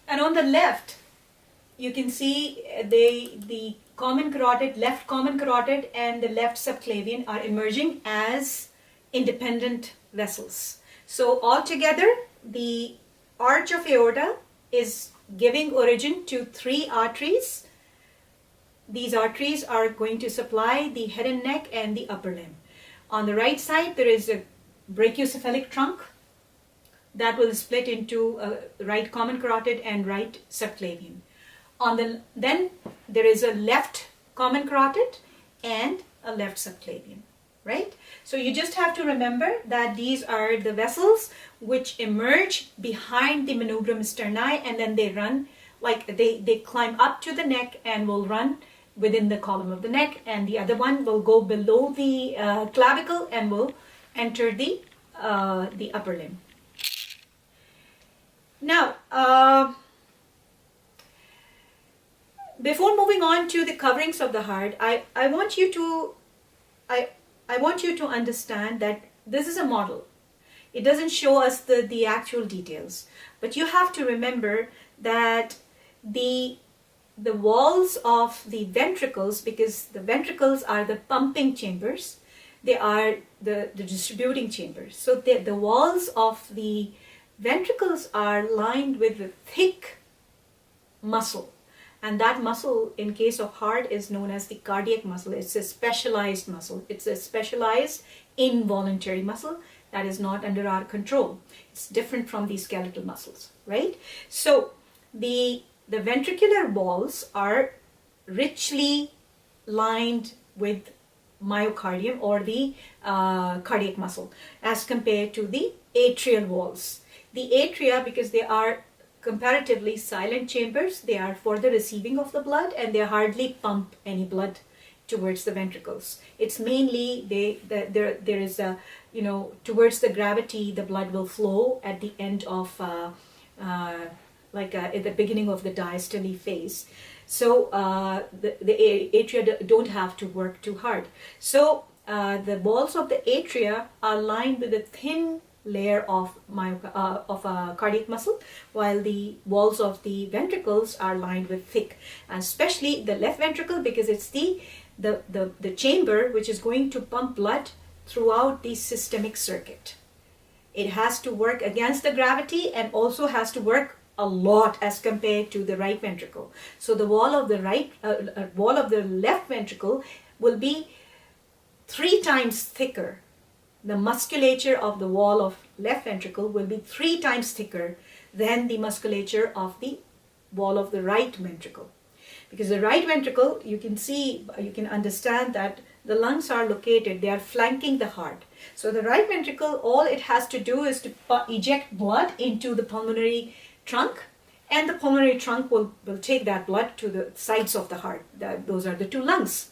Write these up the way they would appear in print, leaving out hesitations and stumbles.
And on the left, you can see the common carotid, left common carotid and the left subclavian are emerging as independent vessels. So altogether, the arch of aorta is giving origin to 3 arteries. These arteries are going to supply the head and neck and the upper limb. On the right side, there is a brachiocephalic trunk that will split into right common carotid and right subclavian. Then there is a left common carotid and a left subclavian, right? So you just have to remember that these are the vessels which emerge behind the manubrium sterni, and then they run, like they climb up to the neck and will run within the column of the neck, and the other one will go below the clavicle and will enter the upper limb. Now, before moving on to the coverings of the heart, I want you to understand that this is a model. It doesn't show us the actual details, but you have to remember that the walls of the ventricles, because the ventricles are the pumping chambers, they are the distributing chambers. So the walls of the ventricles are lined with a thick muscle. And that muscle, in case of heart, is known as the cardiac muscle. It's a specialized muscle. It's a specialized involuntary muscle that is not under our control. It's different from the skeletal muscles, right? So the ventricular walls are richly lined with myocardium, or the cardiac muscle, as compared to the atrial walls. The atria, because they are comparatively silent chambers, they are for the receiving of the blood, and they hardly pump any blood towards the ventricles. It's mainly there is a, towards the gravity, the blood will flow at the end of at the beginning of the diastole phase. So the atria don't have to work too hard. So the walls of the atria are lined with a thin layer of cardiac muscle, while the walls of the ventricles are lined with thick, and especially the left ventricle, because it's the chamber which is going to pump blood throughout the systemic circuit. It has to work against the gravity and also has to work a lot as compared to the right ventricle. So the wall of the left ventricle will be 3 times thicker. The musculature of the wall of left ventricle will be 3 times thicker than the musculature of the wall of the right ventricle. Because the right ventricle, you can understand that the lungs are located, they are flanking the heart. So the right ventricle, all it has to do is to eject blood into the pulmonary trunk, and the pulmonary trunk will take that blood to the sides of the heart. Those are the 2 lungs.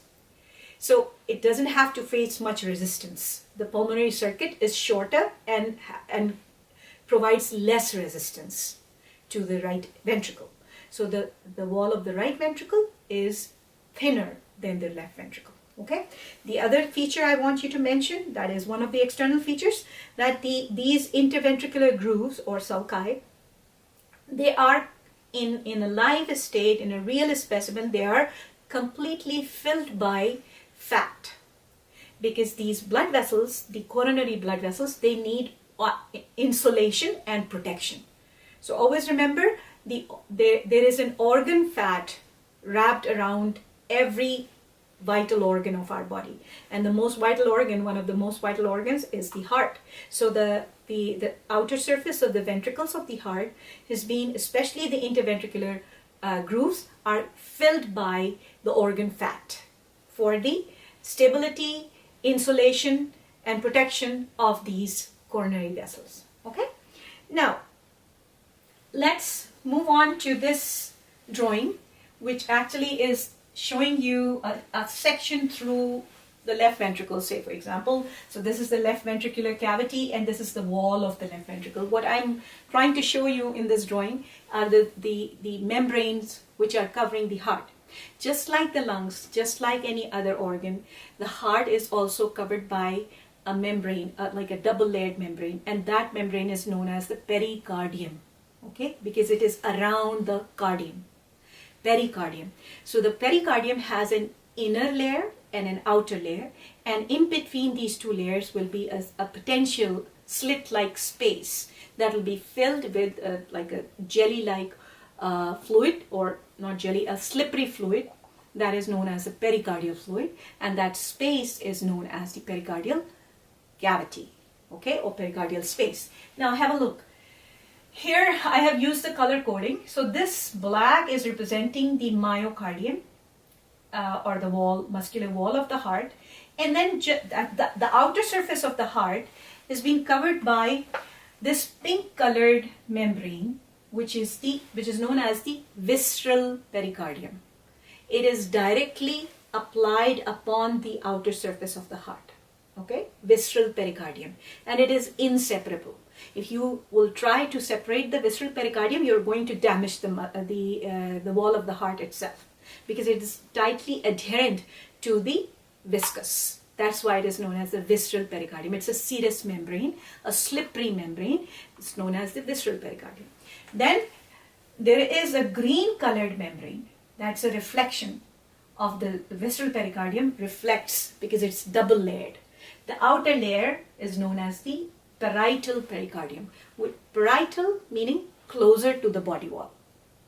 So it doesn't have to face much resistance. The pulmonary circuit is shorter and provides less resistance to the right ventricle. So the wall of the right ventricle is thinner than the left ventricle. Okay. The other feature I want you to mention, that is one of the external features, that these interventricular grooves, or sulci, they are in a live state, in a real specimen, they are completely filled by fat, because these blood vessels, the coronary blood vessels, they need insulation and protection. So always remember, there is an organ fat wrapped around every vital organ of our body, and the most vital organ, one of the most vital organs, is the heart. So the outer surface of the ventricles of the heart has been, especially the interventricular grooves, are filled by the organ fat for the stability, insulation, and protection of these coronary vessels. Okay? Now, let's move on to this drawing, which actually is showing you a section through the left ventricle, say for example. So this is the left ventricular cavity, and this is the wall of the left ventricle. What I'm trying to show you in this drawing are the membranes which are covering the heart. Just like the lungs, just like any other organ, the heart is also covered by a membrane, like a double-layered membrane, and that membrane is known as the pericardium. okay, because it is around the cardium, pericardium. So the pericardium has an inner layer and an outer layer, and in between these two layers will be a potential slit-like space that will be filled with like a jelly-like fluid, or not jelly, a slippery fluid that is known as the pericardial fluid, and that space is known as the pericardial cavity, okay, or pericardial space. Now have a look. Here I have used the color coding. So this black is representing the myocardium, or the wall, muscular wall of the heart, and then the outer surface of the heart is being covered by this pink colored membrane, which is known as the visceral pericardium. It is directly applied upon the outer surface of the heart, okay, visceral pericardium, and it is inseparable. If you will try to separate the visceral pericardium, you're going to damage the wall of the heart itself, because it is tightly adherent to the viscus. That's why it is known as the visceral pericardium. It's a serous membrane, a slippery membrane. It's known as the visceral pericardium. Then there is a green colored membrane. That's a reflection of the visceral pericardium, reflects because it's double layered. The outer layer is known as the parietal pericardium, with parietal meaning closer to the body wall.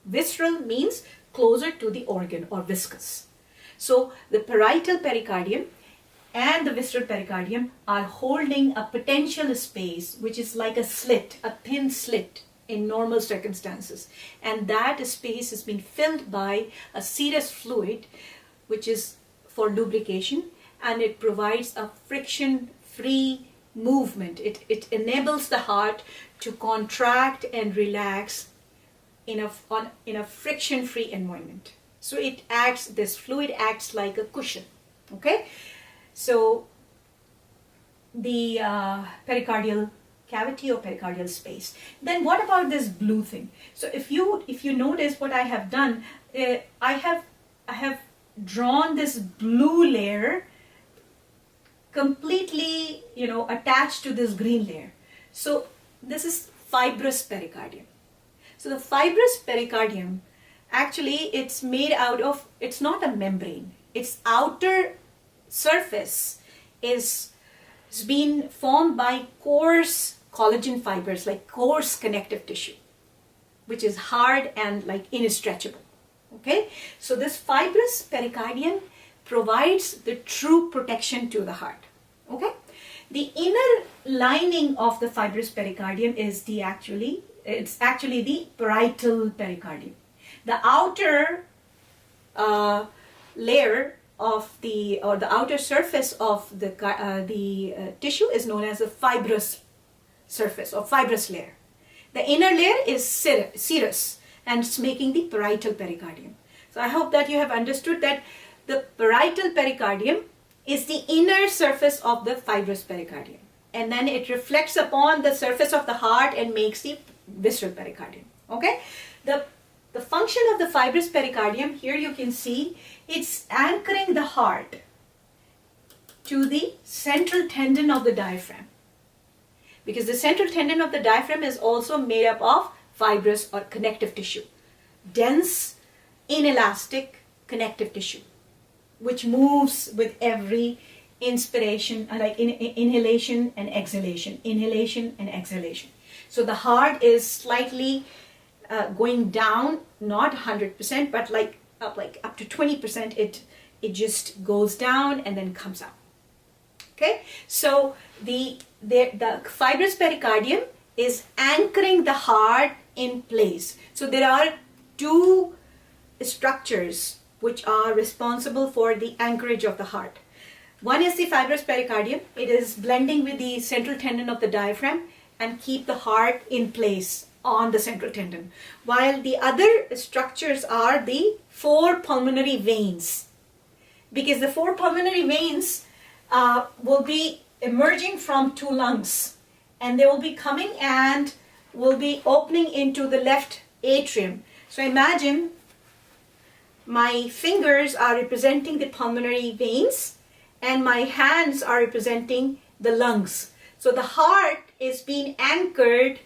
Visceral means closer to the organ or viscus. So the parietal pericardium and the visceral pericardium are holding a potential space which is like a slit, a thin slit in normal circumstances, and that space has been filled by a serous fluid which is for lubrication, and it provides a friction-free movement. It enables the heart to contract and relax in a friction-free environment. So this fluid acts like a cushion, okay? So the pericardial cavity or pericardial space. Then what about this blue thing? So if you notice what I have done, I have drawn this blue layer completely, attached to this green layer. So this is fibrous pericardium. So the fibrous pericardium, actually it's made out of, it's not a membrane. Its outer surface is been formed by coarse collagen fibers, like coarse connective tissue, which is hard and like instretchable. Okay, so this fibrous pericardium provides the true protection to the heart. Okay, the inner lining of the fibrous pericardium is it's actually the parietal pericardium. The outer layer of the outer surface of the tissue is known as the fibrous surface or fibrous layer. The inner layer is serous, and it's making the parietal pericardium. So I hope that you have understood that the parietal pericardium is the inner surface of the fibrous pericardium, and then it reflects upon the surface of the heart and makes the visceral pericardium. Okay, the function of the fibrous pericardium, here you can see it's anchoring the heart to the central tendon of the diaphragm, because the central tendon of the diaphragm is also made up of fibrous or connective tissue, dense, inelastic connective tissue, which moves with every inspiration, like inhalation and exhalation, inhalation and exhalation. So the heart is slightly going down, not 100%, but up to 20%. It just goes down and then comes out. Okay, so the fibrous pericardium is anchoring the heart in place. So there are two structures which are responsible for the anchorage of the heart. One is the fibrous pericardium. It is blending with the central tendon of the diaphragm and keep the heart in place on the central tendon, while the other structures are the four pulmonary veins, because the four pulmonary veins will be emerging from two lungs, and they will be coming and will be opening into the left atrium. So imagine my fingers are representing the pulmonary veins and my hands are representing the lungs. So the heart is being anchored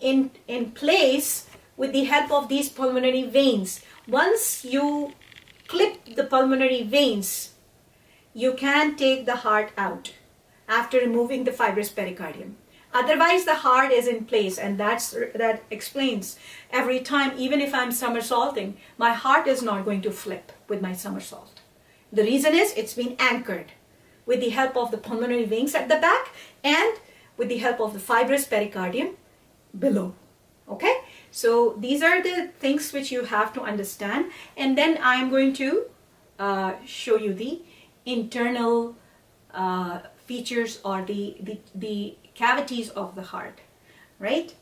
in place with the help of these pulmonary veins. Once you clip the pulmonary veins, you can take the heart out after removing the fibrous pericardium. Otherwise, the heart is in place, and that explains every time, even if I'm somersaulting, my heart is not going to flip with my somersault. The reason is it's been anchored with the help of the pulmonary veins at the back and with the help of the fibrous pericardium below. Okay? So these are the things which you have to understand. And then I'm going to show you the internal features or the cavities of the heart, right?